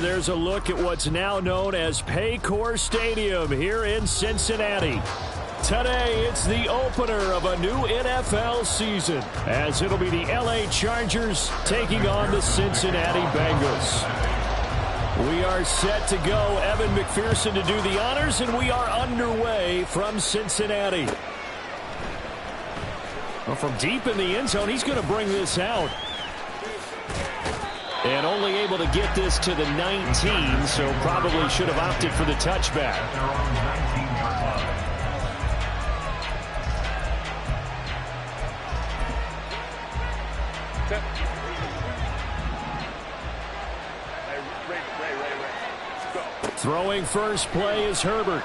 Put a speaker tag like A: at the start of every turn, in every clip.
A: there's a look at what's now known as Paycor Stadium here in Cincinnati. Today, it's the opener of a new NFL season, as it'll be the LA Chargers taking on the Cincinnati Bengals. We are set to go. Evan McPherson to do the honors, and we are underway from Cincinnati. Well, from deep in the end zone, he's going to bring this out. And only able to get this to the 19, so probably should have opted for the touchback. Throwing first play is Herbert.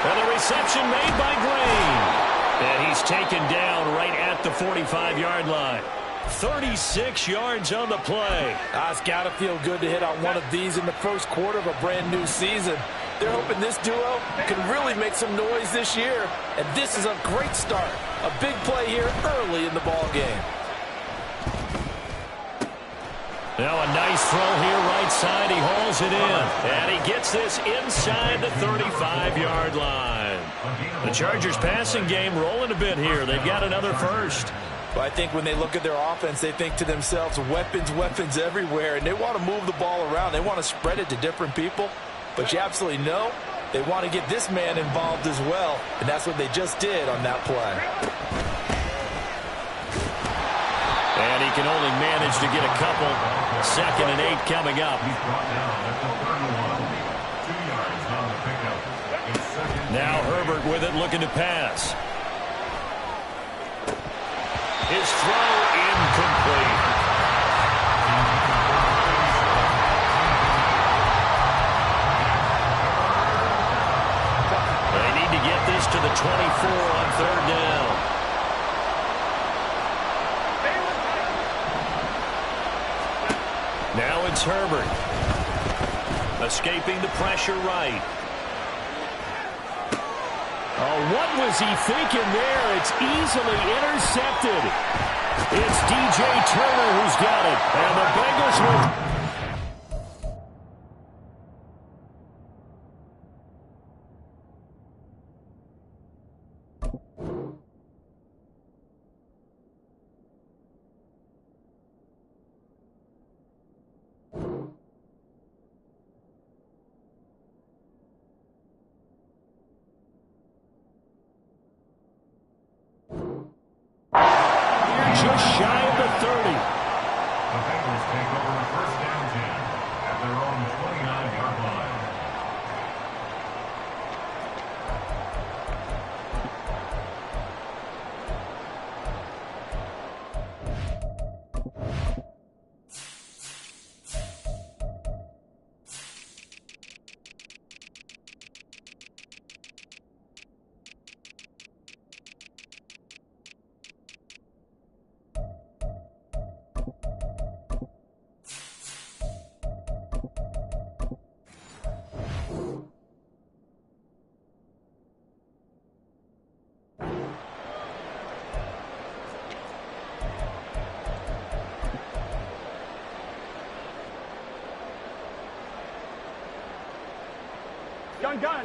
A: And the reception made by Gray. And he's taken down right at the 45-yard line. 36 yards on the play.
B: It's got to feel good to hit on one of these in the first quarter of a brand-new season. They're hoping this duo can really make some noise this year. And this is a great start. A big play here early in the ball game.
A: Now a nice throw here right side. He hauls it in. And he gets this inside the 35-yard line. The Chargers passing game rolling a bit here. They've got another first.
B: But I think when they look at their offense, they think to themselves, weapons, weapons everywhere. And they want to move the ball around. They want to spread it to different people. But you absolutely know they want to get this man involved as well. And that's what they just did on that play.
A: And he can only manage to get a couple. 2nd and 8 coming up. Now Herbert with it, looking to pass. His throw incomplete. They need to get this to the 24 on 3rd down. Now it's Herbert. Escaping the pressure right. Oh, what was he thinking there? It's easily intercepted. It's DJ Turner who's got it. And the Bengals will... just shy of the 30.
C: The Bengals take over the 1st down 10 at their own 29-yard line.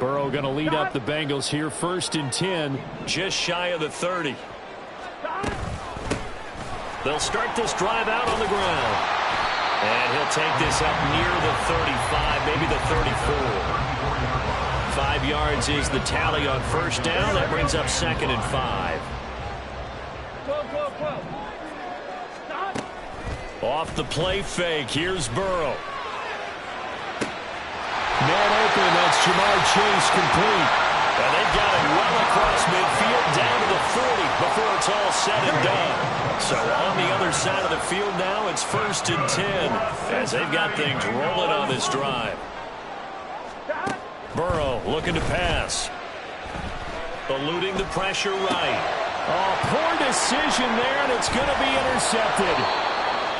A: Burrow going to lead up the Bengals here, 1st and 10, just shy of the 30. They'll start this drive out on the ground. And he'll take this up near the 35, maybe the 34. 5 yards is the tally on 1st down. That brings up 2nd and 5. Off the play fake, here's Burrow. Man open, that's Jamar Chase complete. And they've got it well across midfield down to the 40 before it's all said and done. So on the other side of the field now, it's 1st and 10 as they've got things rolling on this drive. Burrow looking to pass. Eluding the pressure right. Oh, poor decision there, and it's going to be intercepted.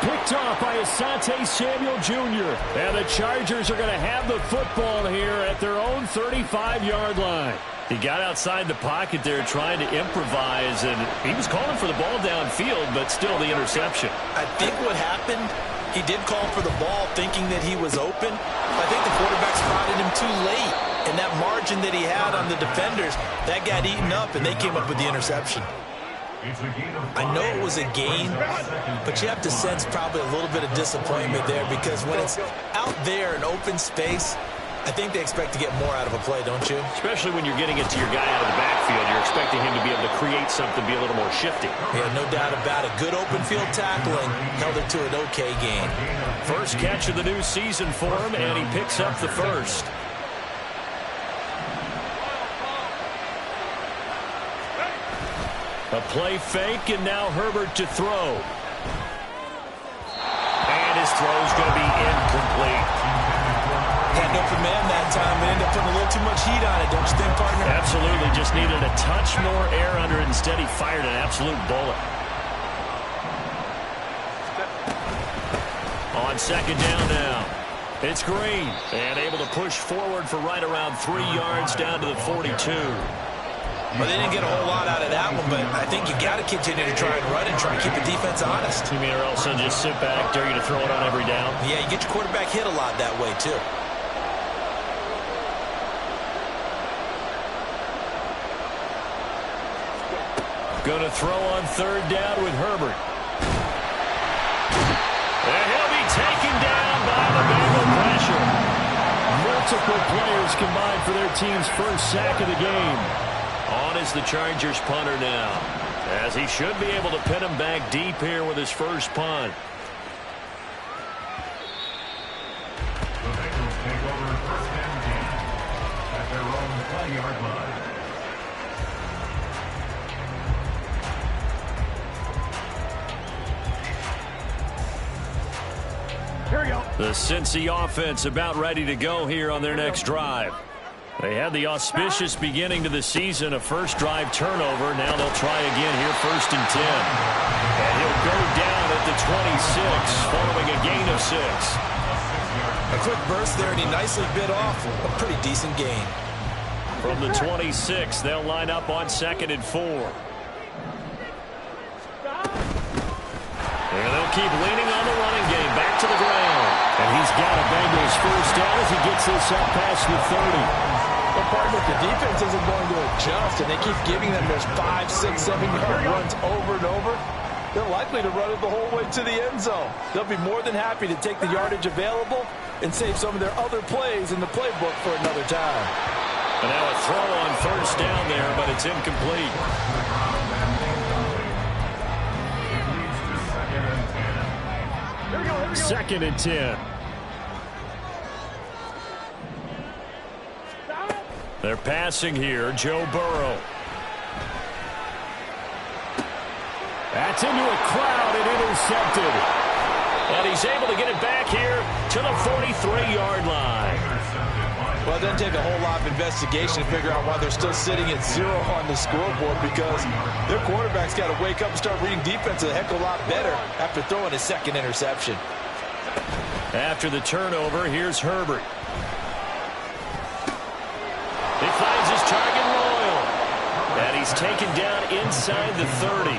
A: Picked off by Asante Samuel Jr. And the Chargers are going to have the football here at their own 35-yard line.
D: He got outside the pocket there trying to improvise, and he was calling for the ball downfield, but still the interception.
B: I think what happened, he did call for the ball thinking that he was open. I think the quarterback spotted him too late, and that margin that he had on the defenders, that got eaten up, and they came up with the interception. I know it was a gain, but you have to sense probably a little bit of disappointment there, because when it's out there in open space, I think they expect to get more out of a play, don't you?
D: Especially when you're getting it to your guy out of the backfield. You're expecting him to be able to create something, be a little more shifty.
B: Yeah, no doubt about it. Good open field tackling held it to an okay gain.
A: First catch of the new season for him, and he picks up the first. A play fake, and now Herbert to throw. And his throw's going to be incomplete.
B: Had an open man that time, but ended up putting a little too much heat on it, don't you think, partner?
A: Absolutely. Just needed a touch more air under it. Instead, he fired an absolute bullet. On second down now. It's Green. And able to push forward for right around 3 yards down to the 42.
B: Well, they didn't get a whole lot out of that one, but I think you got to continue to try and run and try and keep the defense honest.
A: You mean or else they'll just sit back, dare you to throw it on every down?
B: Yeah, you get your quarterback hit a lot that way, too.
A: Going to throw on third down with Herbert. And he'll be taken down by the Bengal pressure. Multiple players combined for their team's first sack of the game. On is the Chargers punter now, as he should be able to pin him back deep here with his first punt.
C: The Bengals take over first and 10 at their own 20-yard line.
A: Here we go. The Cincy offense about ready to go here on their next drive. They had the auspicious beginning to the season, a first drive turnover. Now they'll try again here, first and 10. And he'll go down at the 26, following a gain of 6.
B: A quick burst there, and he nicely bit off a pretty decent gain.
A: From the 26, they'll line up on second and 4. And they'll keep leaning on the running game, back to the ground. And he's got a Bengals first down as he gets this up past the 30.
B: Well, partner, the defense isn't going to adjust, and they keep giving them those 5, 6, 7-yard runs over and over. They're likely to run it the whole way to the end zone. They'll be more than happy to take the yardage available and save some of their other plays in the playbook for another time.
A: And now a throw on first down there, but it's incomplete. Second and 10. They're passing here. Joe Burrow. That's into a crowd and intercepted. And he's able to get it back here to the 43-yard line.
B: Well, it doesn't take a whole lot of investigation to figure out why they're still sitting at 0 on the scoreboard, because their quarterback's got to wake up and start reading defense a heck of a lot better after throwing his second interception.
A: After the turnover, here's Herbert. He finds his target loyal. And he's taken down inside the 30.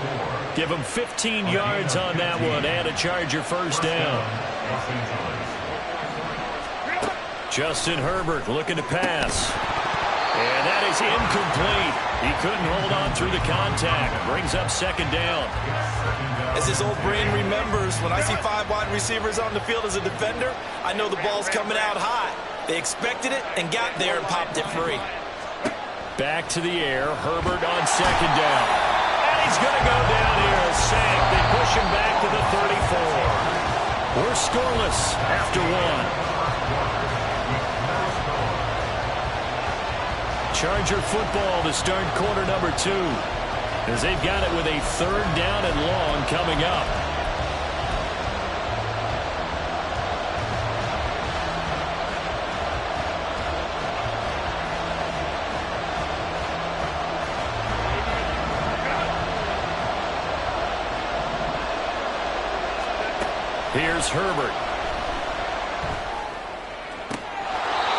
A: Give him 15 yards on that one and a Charger first down. Justin Herbert looking to pass. And that is incomplete. He couldn't hold on through the contact. Brings up second down.
B: As his old brain remembers, when I see 5 wide receivers on the field as a defender, I know the ball's coming out high. They expected it and got there and popped it free.
A: Back to the air. Herbert on second down. And he's going to go down here. A sack. They push him back to the 34. We're scoreless after 1. Charger football to start quarter number 2, as they've got it with a third down and long coming up. Here's Herbert.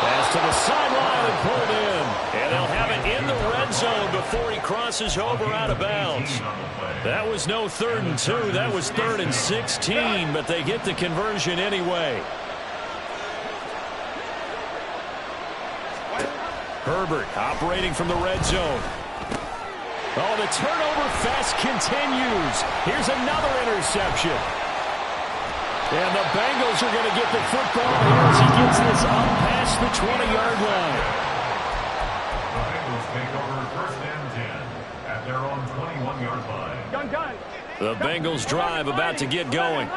A: Pass to the sideline and pulled in. And they'll have it in the red zone before he crosses over out of bounds. That was no 3rd and 2. That was 3rd and 16, but they get the conversion anyway. Herbert operating from the red zone. Oh, the turnover fest continues. Here's another interception. And the Bengals are going to get the football here as he gets this up past the 20-yard line.
C: The Bengals take over 1st and 10 at their own 21-yard line.
A: The Bengals drive about to get going.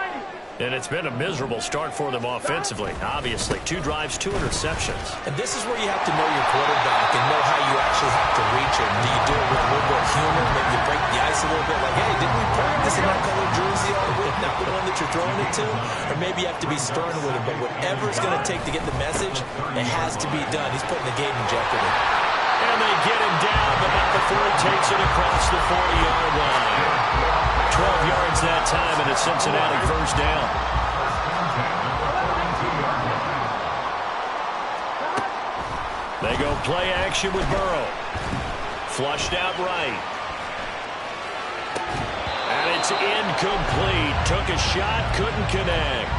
D: And it's been a miserable start for them offensively. Obviously, 2 drives, 2 interceptions.
B: And this is where you have to know your quarterback and know how you actually have to reach him. Do you do it with a little bit of humor? Maybe you break the ice a little bit like, hey, didn't we practice in that color jersey all week, not the one that you're throwing it to? Or maybe you have to be stern with him. But whatever it's going to take to get the message, it has to be done. He's putting the game in jeopardy.
A: And they get him down, but not before he takes it across the 40-yard line. 12 yards that time, and a Cincinnati 1st down. They go play action with Burrow. Flushed out right. And it's incomplete. Took a shot, couldn't connect.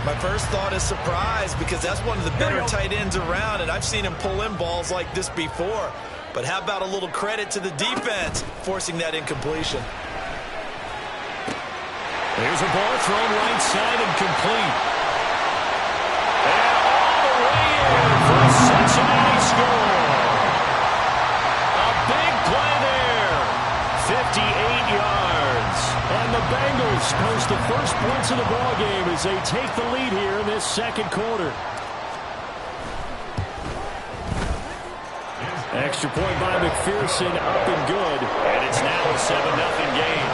B: My first thought is surprise because that's one of the better tight ends around, and I've seen him pull in balls like this before. But how about a little credit to the defense forcing that incompletion?
A: Here's a ball thrown right side and complete. And all the way in for a Cincinnati score. A big play there. 58 yards. And the Bengals post the first points of the ballgame as they take the lead here in this 2nd quarter. Extra point by McPherson, up and good.
D: And it's now a 7-0 game.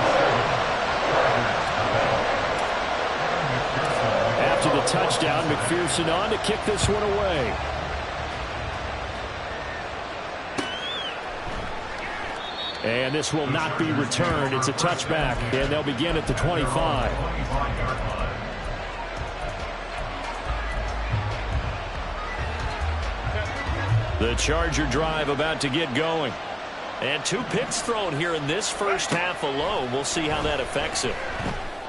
A: After the touchdown, McPherson on to kick this one away. And this will not be returned. It's a touchback, and they'll begin at the 25. The Charger drive about to get going. And 2 picks thrown here in this first half alone. We'll see how that affects him.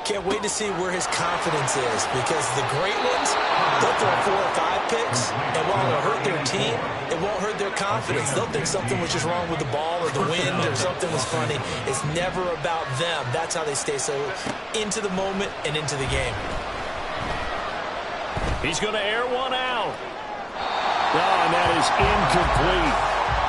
B: Can't wait to see where his confidence is because the great ones, they'll throw 4 or 5 picks, and while it'll hurt their team, it won't hurt their confidence. They'll think something was just wrong with the ball or the wind or something was funny. It's never about them. That's how they stay so into the moment and into the game.
A: He's going to air one out. Oh, and that is incomplete.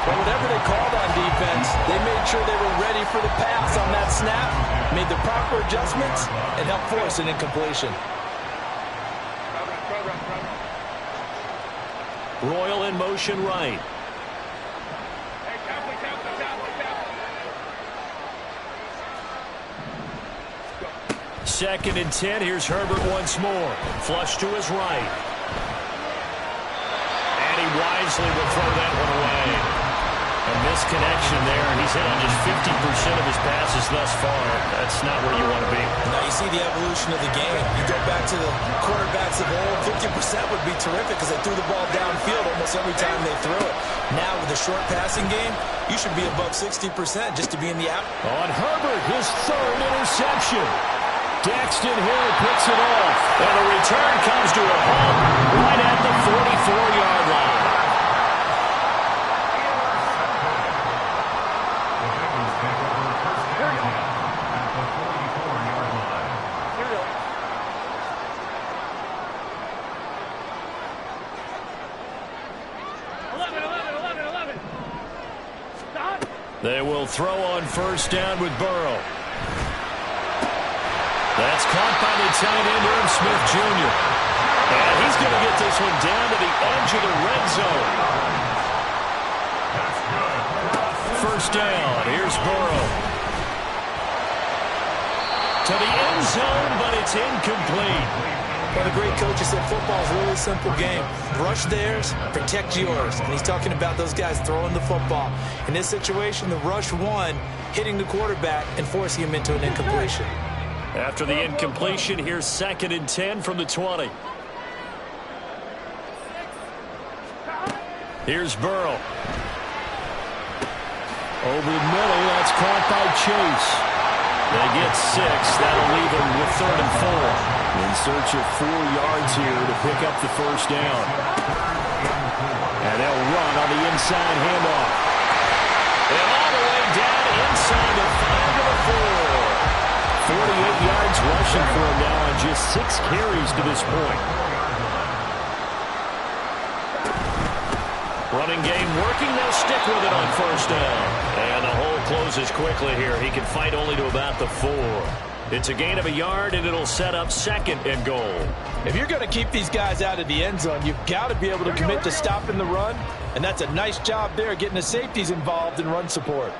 B: But whatever they called on defense, they made sure they were ready for the pass on that snap, made the proper adjustments, and helped force an incompletion.
A: Royal in motion right. Second and 10. Here's Herbert once more. Flush to his right. And he wisely will throw that one away. A misconnection there, and he's hit on just 50% of his passes thus far. That's not where you want to be.
B: Now you see the evolution of the game. You go back to the quarterbacks of old, 50% would be terrific because they threw the ball downfield almost every time they threw it. Now with the short passing game, you should be above 60% just to be in the app.
A: On Herbert, his 3rd interception. Daxton Hill picks it off. And the return comes to a halt right at the 44-yard line. They will throw on 1st down with Burrow. That's caught by the tight end, Irv Smith Jr. And he's going to get this one down to the edge of the red zone. 1st down. Here's Burrow. To the end zone, but it's incomplete.
B: Well, the great coaches said football is a really simple game. Rush theirs, protect yours. And he's talking about those guys throwing the football. In this situation, the rush won, hitting the quarterback and forcing him into an incompletion.
A: After the incompletion, here's 2nd and 10 from the 20. Here's Burrow. Over the middle, that's caught by Chase. They get 6. That'll leave them with 3rd and 4. In search of 4 yards here to pick up the first down. And they'll run on the inside handoff. And all the way down inside the 5 to the 4. 48 yards rushing for him now on just 6 carries to this point. Running game working. They'll stick with it on first down. And the hole closes quickly here. He can fight only to about the 4. It's a gain of a yard, and it'll set up 2nd and goal.
B: If you're going to keep these guys out of the end zone, you've got to be able to commit to stopping the run. And that's a nice job there, getting the safeties involved in run support.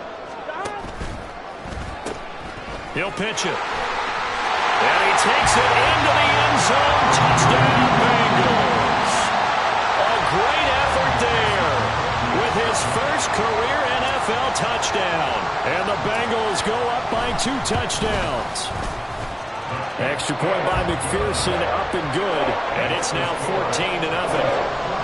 A: He'll pitch it. And he takes it into the end zone. Touchdown, Bengals. A great effort there with his first career NFL touchdown. And the Bengals go up by 2 touchdowns. Extra point by McPherson, up and good. And it's now 14-0.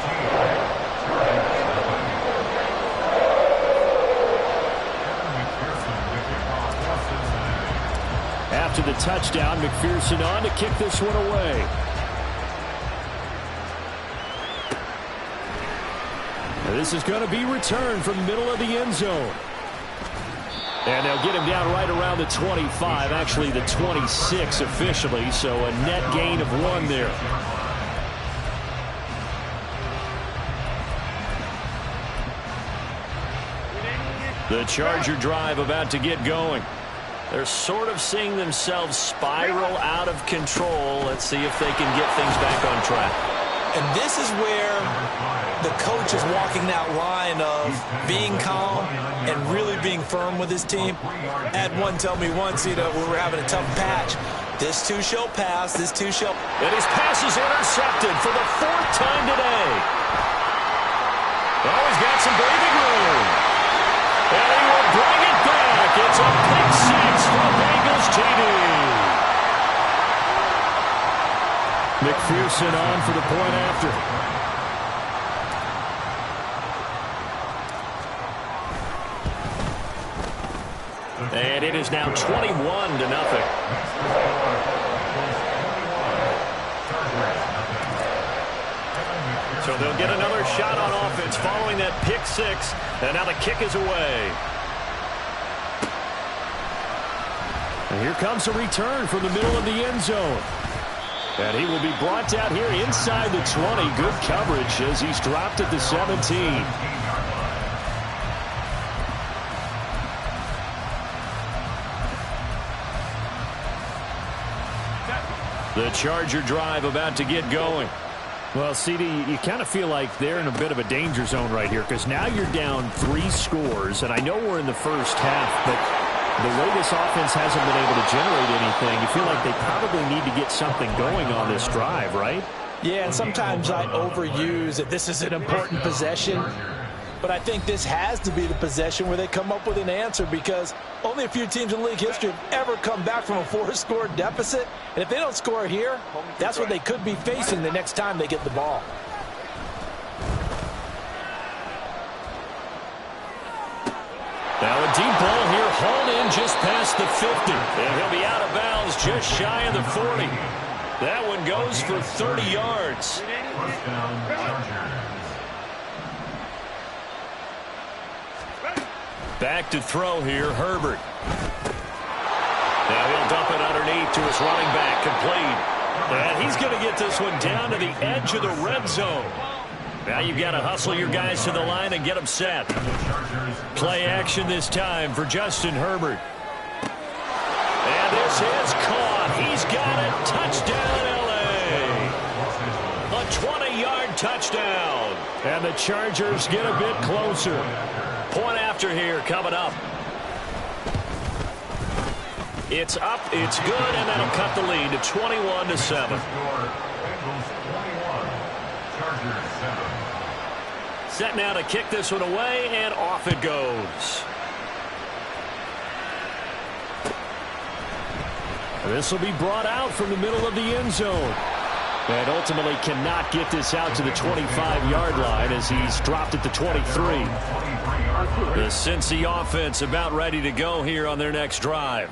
A: After the touchdown, McPherson on to kick this one away. Now this is going to be returned from the middle of the end zone. And they'll get him down right around the 25, actually the 26 officially, so a net gain of 1 there. The Charger drive about to get going. They're sort of seeing themselves spiral out of control. Let's see if they can get things back on track.
B: And this is where the coach is walking that line of being calm and really being firm with his team. Had one tell me once, we were having a tough patch. This too shall pass. This too shall.
A: And his pass is intercepted for the 4th time today. Oh, he's got some breathing room. And he will bring it back. It's a pick 6 for Bengals TD. McPherson on for the point after. And it is now 21-0. So they'll get another shot on offense following that pick 6. And now the kick is away. And here comes a return from the middle of the end zone. And he will be brought down here inside the 20. Good coverage as he's dropped at the 17. The Charger drive about to get going. Well, CD, you kind of feel like they're in a bit of a danger zone right here because now you're down 3 scores, and I know we're in the first half, but the way this offense hasn't been able to generate anything, you feel like they probably need to get something going on this drive, right?
B: Yeah, and sometimes I overuse that this is an important possession. But I think this has to be the possession where they come up with an answer because only a few teams in league history have ever come back from a 4-score deficit. And if they don't score here, that's what they could be facing the next time they get the ball.
A: Now a deep ball here, hauled in just past the 50. And he'll be out of bounds just shy of the 40. That one goes for 30 yards.
C: First down, Chargers.
A: Back to throw here, Herbert. Now he'll dump it underneath to his running back, complete. And he's going to get this one down to the edge of the red zone. Now you've got to hustle your guys to the line and get them set. Play action this time for Justin Herbert. And this is caught. He's got it. Touchdown, L.A. A 20-yard touchdown. And the Chargers get a bit closer. Point after here coming up. It's up, it's good, and that'll cut the lead to 21-7. Set now to kick this one away, and off it goes. This will be brought out from the middle of the end zone. And ultimately cannot get this out to the 25-yard line as he's dropped at the 23. The Cincy offense about ready to go here on their next drive.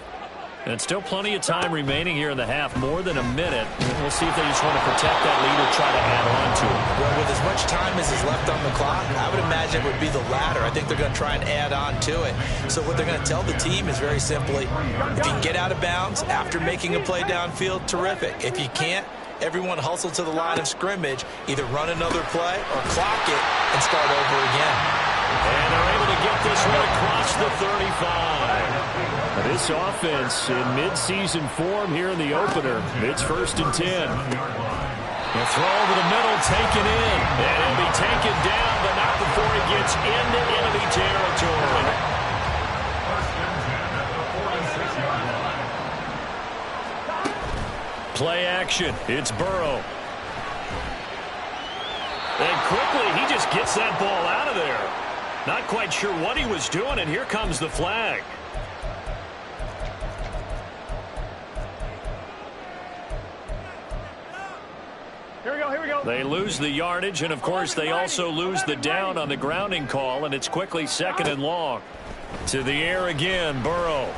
A: And still plenty of time remaining here in the half, more than a minute. We'll see if they just want to protect that lead or try to add on to it.
B: Well, with as much time as is left on the clock, I would imagine it would be the latter. I think they're going to try and add on to it. So what they're going to tell the team is very simply, if you can get out of bounds after making a play downfield, terrific. If you can't, everyone hustle to the line of scrimmage, either run another play or clock it and start over again.
A: And they're able to get this one across the 35. This offense in mid-season form here in the opener. It's 1st and 10. The throw over the middle, taken in. And he'll be taken down, but not before he gets into enemy territory. Play action. It's Burrow. And quickly, he just gets that ball out of there. Not quite sure what he was doing, and here comes the flag.
C: Here we go.
A: They lose the yardage, and of course they also lose the down on the grounding call, and it's quickly 2nd and long. To the air again, Burrow.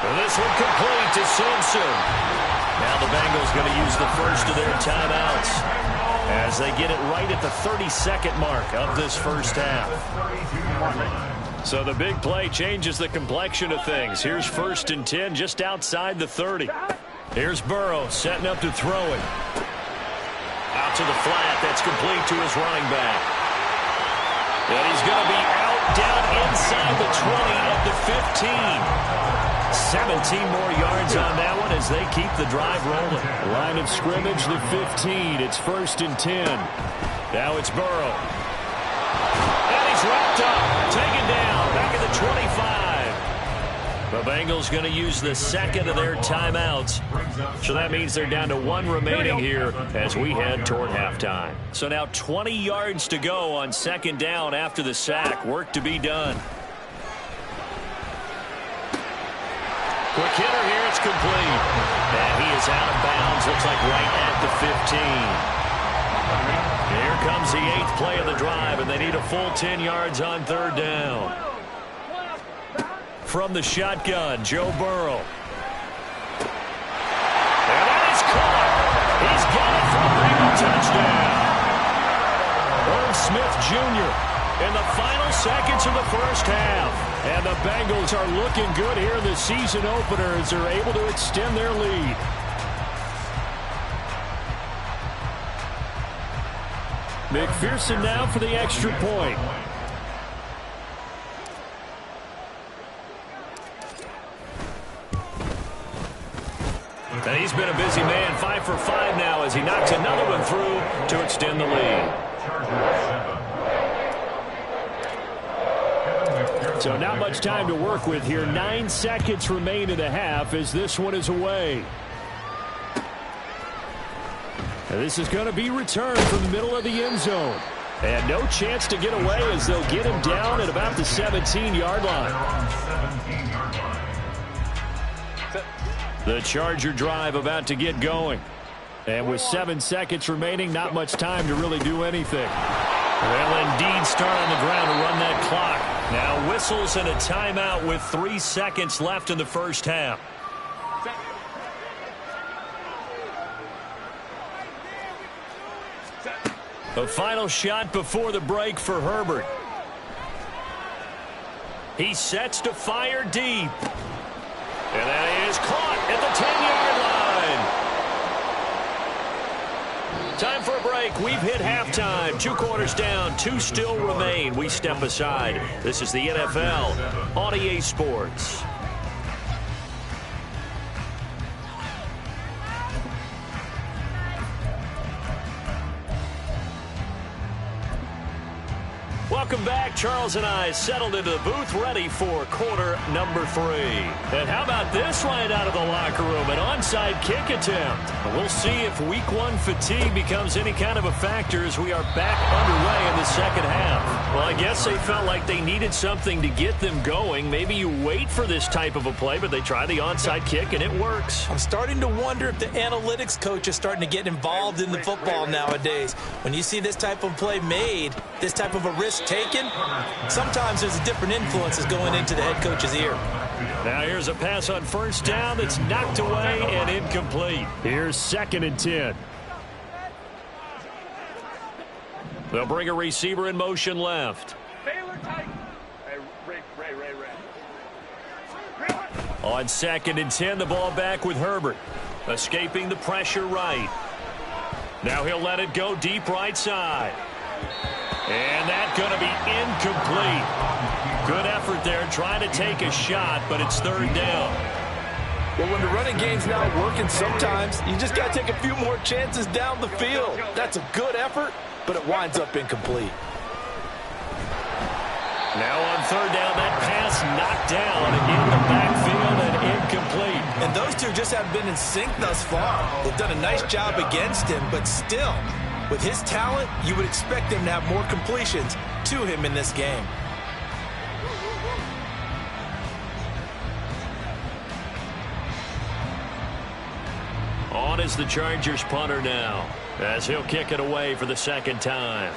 A: And this one complete to Simpson. Now the Bengals going to use the first of their timeouts as they get it right at the 32nd mark of this first half. So the big play changes the complexion of things. Here's 1st and 10 just outside the 30. Here's Burrow setting up to throw it. Out to the flat. That's complete to his running back. And he's going to be out down inside the 20 at the 15. 17 more yards on that one as they keep the drive rolling. Line of scrimmage, the 15. It's 1st and 10. Now it's Burrow. And he's wrapped up. Taken down. Back at the 25. The Bengals going to use the 2nd of their timeouts. So that means they're down to 1 remaining here as we head toward halftime. So now 20 yards to go on 2nd down after the sack. Work to be done. Quick hitter here. It's complete. And he is out of bounds. Looks like right at the 15. Here comes the 8th play of the drive, and they need a full 10 yards on 3rd down. From the shotgun, Joe Burrow. And that is caught. He's got it for a big touchdown. Irv Smith Jr. in the final seconds of the first half. And the Bengals are looking good here in the season opener as they're able to extend their lead. McPherson now for the extra point. And he's been a busy man, 5 for 5 now as he knocks another one through to extend the lead. So not much time to work with here. 9 seconds remain in the half as this one is away. And this is going to be returned from the middle of the end zone. And no chance to get away as they'll get him down at about the 17-yard line. The Charger drive about to get going. And with 7 seconds remaining, not much time to really do anything. They'll indeed start on the ground to run that clock. Now whistles and a timeout with 3 seconds left in the first half. A final shot before the break for Herbert. He sets to fire deep. And that is caught at the 10-yard line. Time for a break. We've hit halftime. 2 quarters down. 2 still remain. We step aside. This is the NFL on EA Sports. Welcome back. Charles and I settled into the booth ready for quarter number 3. And how about this right out of the locker room? An onside kick attempt. We'll see if week 1 fatigue becomes any kind of a factor as we are back underway in the second half. Well, I guess they felt like they needed something to get them going. Maybe you wait for this type of a play, but they try the onside kick and it works.
B: I'm starting to wonder if the analytics coach is starting to get involved in the football nowadays. When you see this type of play made, this type of a risk taken, sometimes there's a different influences going into the head coach's ear.
A: Now here's a pass on first down that's knocked away and incomplete. Here's 2nd and 10. They'll bring a receiver in motion left. On 2nd and 10, the ball back with Herbert. Escaping the pressure right. Now he'll let it go deep right side. And that's going to be incomplete. Good effort there trying to take a shot, but it's 3rd down.
B: Well, when the running game's not working, sometimes you just got to take a few more chances down the field. That's a good effort, but it winds up incomplete.
A: Now on 3rd down, that pass knocked down in the backfield and incomplete.
B: And those two just haven't been in sync thus far. They've done a nice job against him, but still, with his talent, you would expect him to have more completions to him in this game.
A: On is the Chargers punter now, as he'll kick it away for the 2nd time.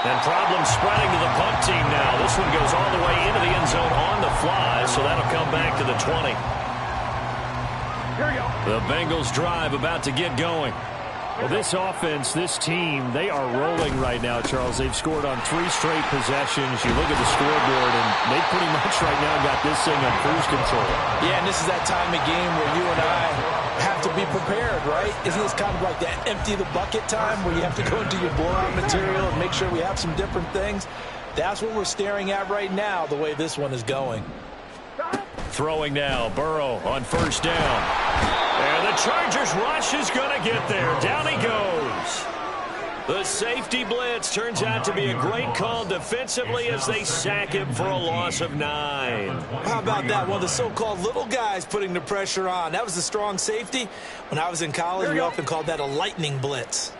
A: And problems spreading to the punt team now. This one goes all the way into the end zone on the fly, so that'll come back to the 20. Here we go. The Bengals drive about to get going. Well, this offense, this team, they are rolling right now, Charles. They've scored on 3 straight possessions. You look at the scoreboard, and they pretty much right now got this thing on cruise control.
B: Yeah, and this is that time of game where you and I have to be prepared, right? Isn't this kind of like that empty the bucket time where you have to go into your blowout material and make sure we have some different things? That's what we're staring at right now, the way this one is going.
A: Throwing now, Burrow on 1st down. And the Chargers rush is going to get there. Down he goes. The safety blitz turns out to be a great call defensively as they sack him for a loss of 9.
B: How about that? One of the so-called little guys putting the pressure on. That was a strong safety. When I was in college, we often called that a lightning blitz.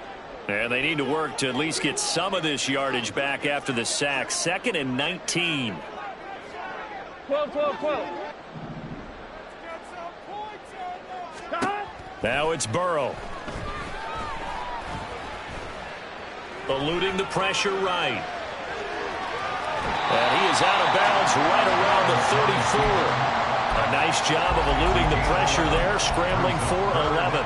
A: And they need to work to at least get some of this yardage back after the sack. 2nd and 19.
E: 12.
A: Now it's Burrow. Eluding the pressure right. And he is out of bounds right around the 34. A nice job of eluding the pressure there, scrambling for 11.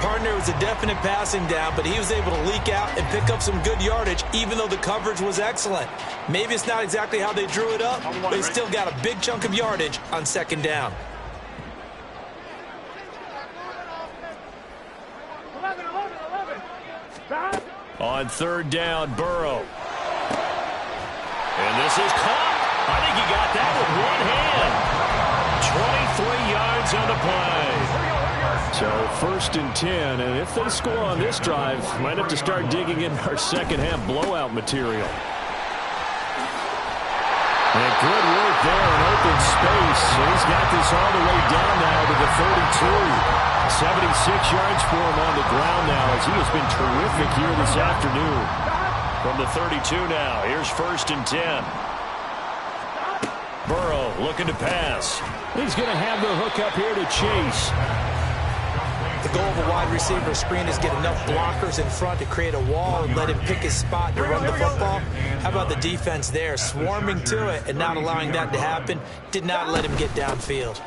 B: Partner was a definite passing down, but he was able to leak out and pick up some good yardage, even though the coverage was excellent. Maybe it's not exactly how they drew it up, but they still got a big chunk of yardage on 2nd down.
E: 11.
A: On 3rd down, Burrow. And this is caught. I think he got that with one hand. 23 yards on the play. So 1st and 10, and if they score on this drive, might have to start digging in our second half blowout material. And good work there in open space. He's got this all the way down now to the 32. 76 yards for him on the ground now as he has been terrific here this afternoon. From the 32 now, here's 1st and 10. Burrow looking to pass. He's going to have the hook up here to Chase.
B: The goal of a wide receiver screen is get enough blockers in front to create a wall and let him pick his spot to run the football. How about the defense there, swarming to it and not allowing that to happen? Did not let him get downfield.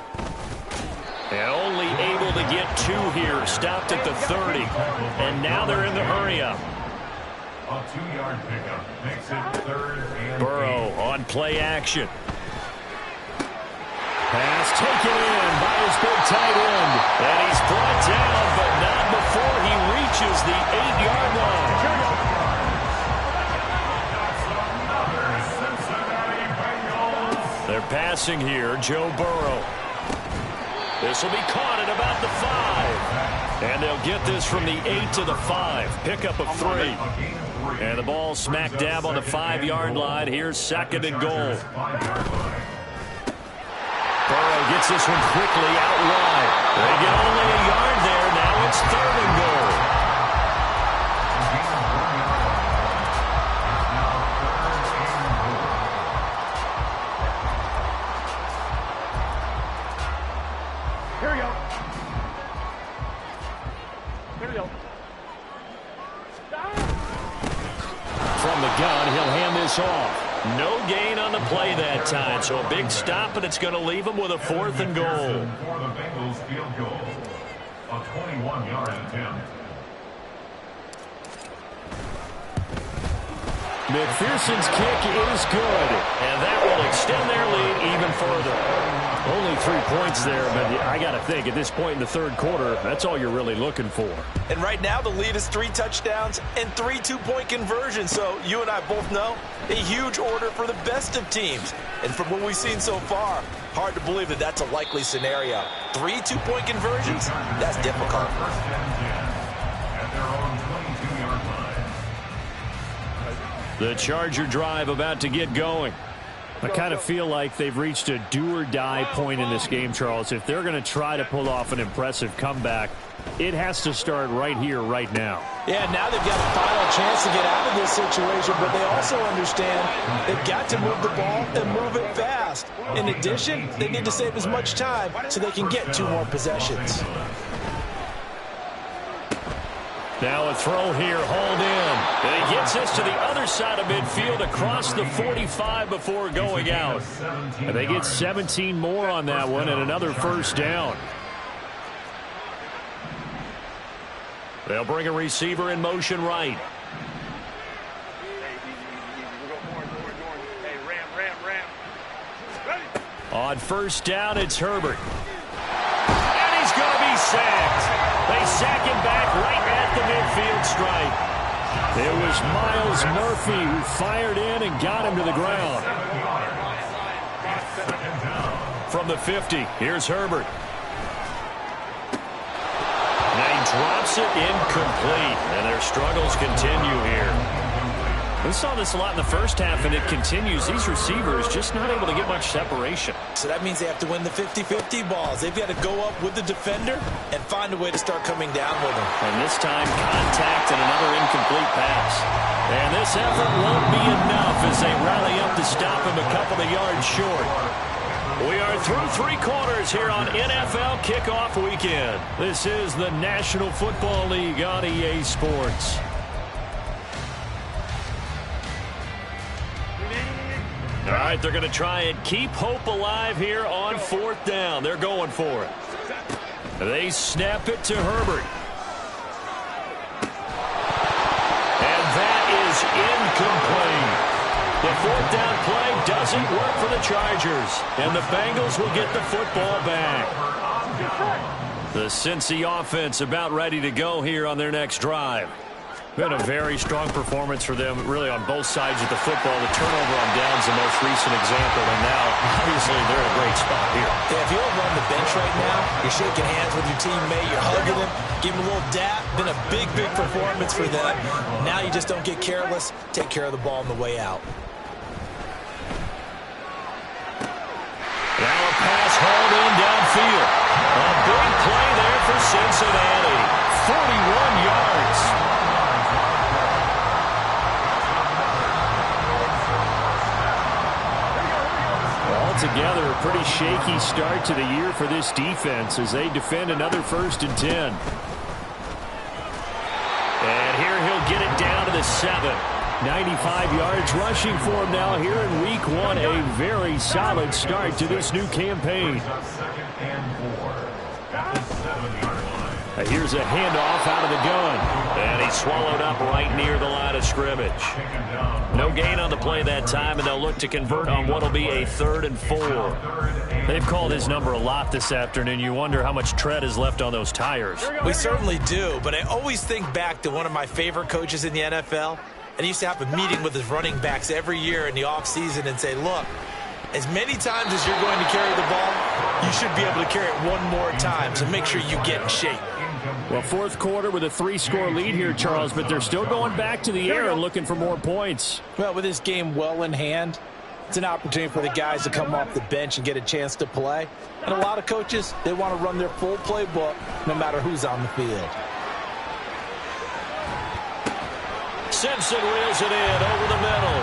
A: And only able to get 2 here, stopped at the 30. And now they're in the hurry-up.
C: A 2-yard pickup makes it 3rd and
A: Burrow on play action. Pass taken in by his big tight end. And he's brought down, but not before he reaches the 8-yard line. They're passing here, Joe Burrow. This will be caught at about the 5. And they'll get this from the 8 to the 5. Pickup of 3. And the ball smack dab on the 5-yard line. Here's 2nd and goal. Burrow gets this one quickly out wide. They get only a yard there. Now it's 3rd and goal.
E: Here we go. Here we go.
A: From the gun, he'll hand this off. No gain on the play that time, so a big stop, and it's going to leave him with a 4th and goal.
C: For the Bengals field goal, a 21-yard attempt.
A: McPherson's kick is good, and that will extend their lead even further. Only 3 points there, but I got to think at this point in the 3rd quarter, that's all you're really looking for.
B: And right now the lead is 3 touchdowns and 3 two-point conversions. So you and I both know a huge order for the best of teams. And from what we've seen so far, hard to believe that that's a likely scenario. 3 two-point conversions? That's difficult.
C: First and 10 at their own 22-yard line.
A: The Charger drive about to get going. I kind of feel like they've reached a do-or-die point in this game, Charles. If they're going to try to pull off an impressive comeback, it has to start right here, right now.
B: Yeah, now they've got a final chance to get out of this situation, but they also understand they've got to move the ball and move it fast. In addition, they need to save as much time so they can get 2 more possessions.
A: Now a throw here, hauled in. And he gets this to the other side of midfield across the 45 before going out. And they get 17 more on that one and another first down. They'll bring a receiver in motion right. On first down, it's Herbert. And he's going to be sacked. They sack him back right at the midfield stripe. It was Miles Murphy who fired in and got him to the ground. From the 50, here's Herbert. Now he drops it incomplete, and their struggles continue here. We saw this a lot in the first half, and it continues. These receivers just not able to get much separation.
B: So that means they have to win the 50-50 balls. They've got to go up with the defender and find a way to start coming down with them.
A: And this time, contact and another incomplete pass. And this effort won't be enough as they rally up to stop him a couple of yards short. We are through 3 quarters here on NFL Kickoff Weekend. This is the National Football League on EA Sports. All right, they're going to try and keep hope alive here on 4th down. They're going for it. They snap it to Herbert. And that is incomplete. The 4th down play doesn't work for the Chargers. And the Bengals will get the football back. The Cincy offense about ready to go here on their next drive. Been a very strong performance for them, really, on both sides of the football. The turnover on downs the most recent example, and now, obviously, they're in a great spot here.
B: Yeah, if you don't run the bench right now, you're shaking hands with your teammate, you're hugging him, give him a little dap. Been a big, big performance for them. Now you just don't get careless. Take care of the ball on the way out.
A: Now a pass hauled in downfield. A big play there for Cincinnati. 41 yards. Altogether, a pretty shaky start to the year for this defense as they defend another 1st and 10. And here he'll get it down to the 7. 95 yards rushing for him now here in Week 1. A very solid start to this new campaign. Here's a handoff out of the gun. And he's swallowed up right near the line of scrimmage. No gain on the play that time, and they'll look to convert on what will be a 3rd and 4. They've called his number a lot this afternoon. You wonder how much tread is left on those tires.
B: We certainly do, but I always think back to one of my favorite coaches in the NFL. And he used to have a meeting with his running backs every year in the offseason and say, look, as many times as you're going to carry the ball, you should be able to carry it one more time, so make sure you get in shape.
A: Well, fourth quarter with a 3-score lead here, Charles, but they're still going back to the air and looking for more points.
B: Well, with this game well in hand, it's an opportunity for the guys to come off the bench and get a chance to play. And a lot of coaches, they want to run their full playbook no matter who's on the field.
A: Simpson reels it in over the middle.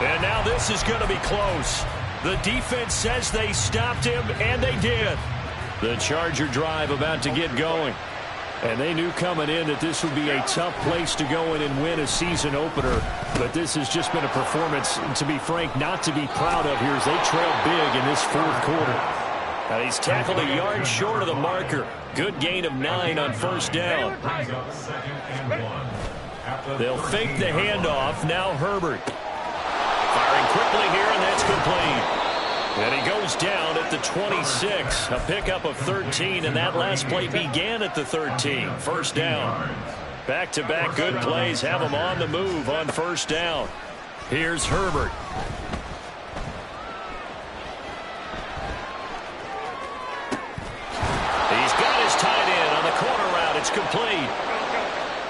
A: And now this is going to be close. The defense says they stopped him, and they did. The Charger drive about to get going. And they knew coming in that this would be a tough place to go in and win a season opener. But this has just been a performance, to be frank, not to be proud of here as they trail big in this fourth quarter. Now he's tackled a yard short of the marker. Good gain of 9 on first down. They'll fake the handoff. Now Herbert. Firing quickly here, and that's complete. And he goes down at the 26. A pickup of 13, and that last play began at the 13. First down. Back-to-back good plays have him on the move on first down. Here's Herbert. He's got his tight end on the corner route. It's complete.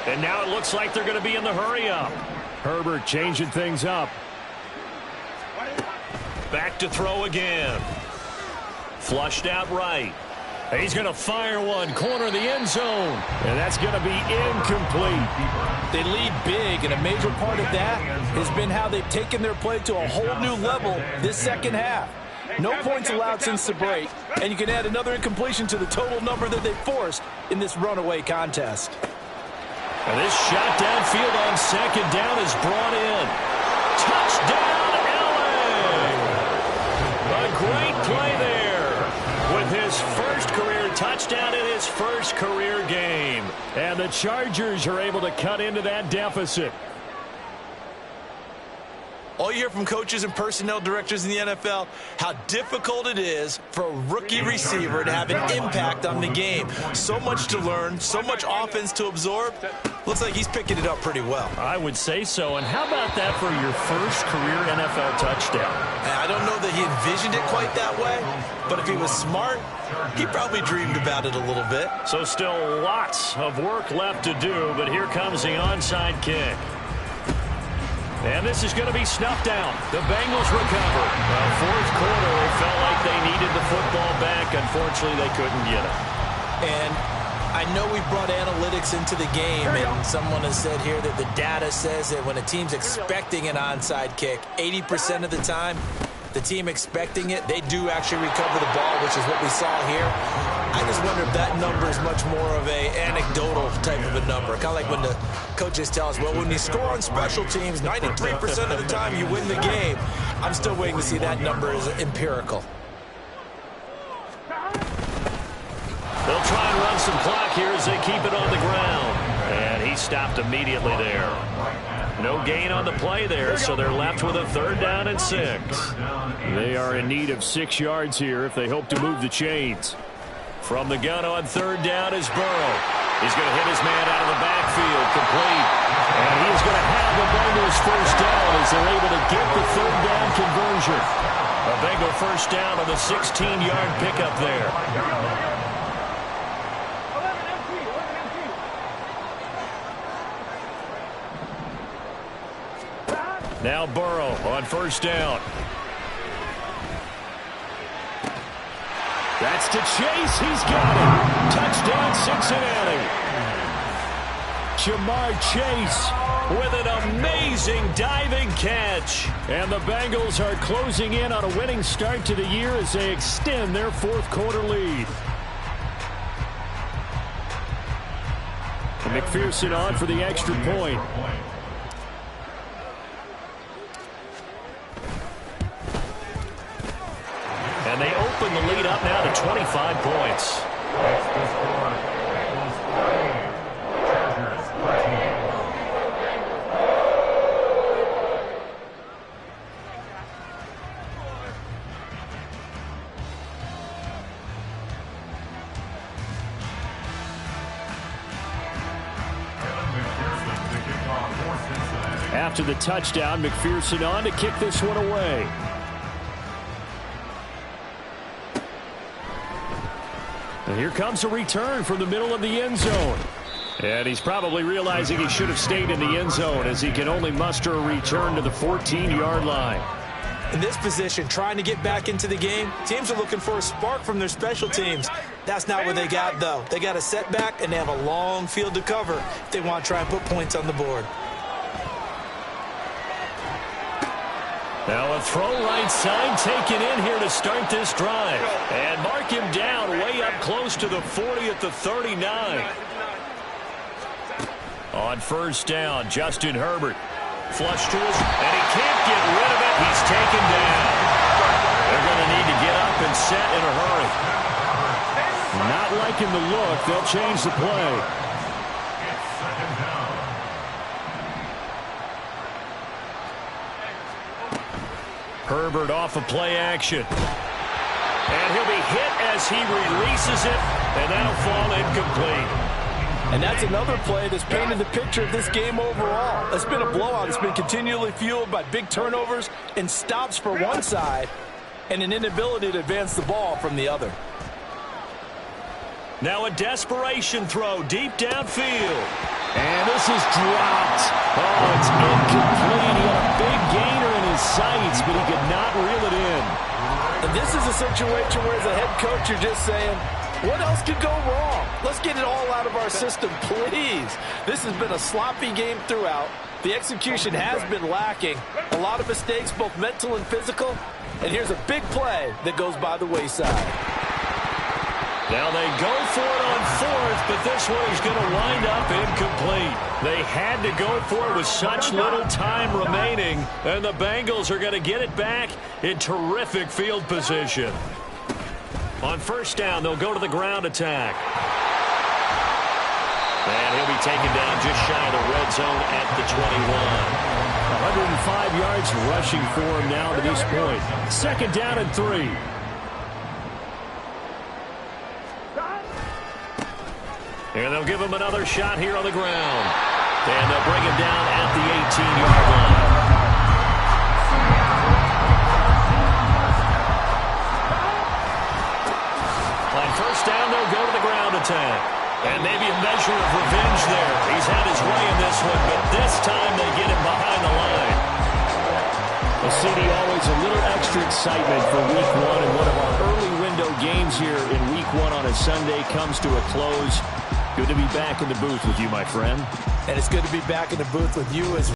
A: And now it looks like they're going to be in the hurry-up. Herbert changing things up. Back to throw again. Flushed out right. He's going to fire one. Corner of the end zone. And that's going to be incomplete.
B: They lead big, and a major part of that has been how they've taken their play to a whole new level this second half. No points allowed since the break, and you can add another incompletion to the total number that they forced in this runaway contest.
A: And this shot downfield on second down is brought in. Touchdown, LA! A great play there with his first career touchdown in his first career game. And the Chargers are able to cut into that deficit.
B: All you hear from coaches and personnel directors in the NFL, how difficult it is for a rookie receiver to have an impact on the game. So much to learn, so much offense to absorb. Looks like he's picking it up pretty well.
A: I would say so. And how about that for your first career NFL touchdown?
B: I don't know that he envisioned it quite that way, but if he was smart, he probably dreamed about it a little bit.
A: So still lots of work left to do, but here comes the onside kick. And this is going to be snuffed out. The Bengals recover. Well, fourth quarter, it felt like they needed the football back. Unfortunately, they couldn't get it.
B: And I know we brought analytics into the game, and someone has said here that the data says that when a team's expecting an onside kick, 80% of the time, the team expecting it, they do actually recover the ball, which is what we saw here. I just wonder if that number is much more of a anecdotal type of a number. Kind of like when the coaches tell us, well, when you score on special teams, 93% of the time you win the game. I'm still waiting to see that number is empirical.
A: They'll try and run some clock here as they keep it on the ground. And he stopped immediately there. No gain on the play there, so they're left with a third down and 6. They are in need of 6 yards here if they hope to move the chains. From the gun on third down is Burrow. He's going to hit his man out of the backfield, complete. And he's going to have the Bengals first down as they're able to get the third down conversion. A Bengal first down on the 16-yard pickup there. Now Burrow on first down. That's to Chase. He's got it. Touchdown, Cincinnati. Jamar Chase with an amazing diving catch. And the Bengals are closing in on a winning start to the year as they extend their fourth quarter lead. And McPherson on for the extra point. And they open the lead up now to 25 points. After the touchdown, McPherson on to kick this one away. And here comes a return from the middle of the end zone. And he's probably realizing he should have stayed in the end zone as he can only muster a return to the 14-yard line.
B: In this position, trying to get back into the game, teams are looking for a spark from their special teams. That's not what they got, though. They got a setback, and they have a long field to cover if they want to try and put points on the board.
A: Now a throw right side taken in here to start this drive. And mark him down way up close to the 40 at the 39. On first down, Justin Herbert. Flush to his, and he can't get rid of it. He's taken down. They're going to need to get up and set in a hurry. Not liking the look. They'll change the play. Herbert off of play action. And he'll be hit as he releases it, and that'll fall incomplete.
B: And that's another play that's painted the picture of this game overall. It's been a blowout. It's been continually fueled by big turnovers and stops for one side and an inability to advance the ball from the other.
A: Now a desperation throw deep downfield. And this is dropped. Oh, it's incomplete. He had a big gainer in his sights, but he could not reel it in.
B: And this is a situation where as a head coach you're just saying, what else could go wrong? Let's get it all out of our system, please. This has been a sloppy game throughout. The execution has been lacking. A lot of mistakes, both mental and physical. And here's a big play that goes by the wayside.
A: Now they go for it on fourth, but this one is going to wind up incomplete. They had to go for it with such little time remaining, and the Bengals are going to get it back in terrific field position. On first down, they'll go to the ground attack. And he'll be taken down just shy of the red zone at the 21. 105 yards rushing for him now to this point. Second down and 3. And they'll give him another shot here on the ground. And they'll bring him down at the 18-yard line. On first down, they'll go to the ground attack. And maybe a measure of revenge there. He's had his way in this one, but this time they get him behind the line. Well, CD, always a little extra excitement for Week 1, and one of our early window games here in Week 1 on a Sunday comes to a close. Good to be back in the booth with you, my friend.
B: And it's good to be back in the booth with you as well.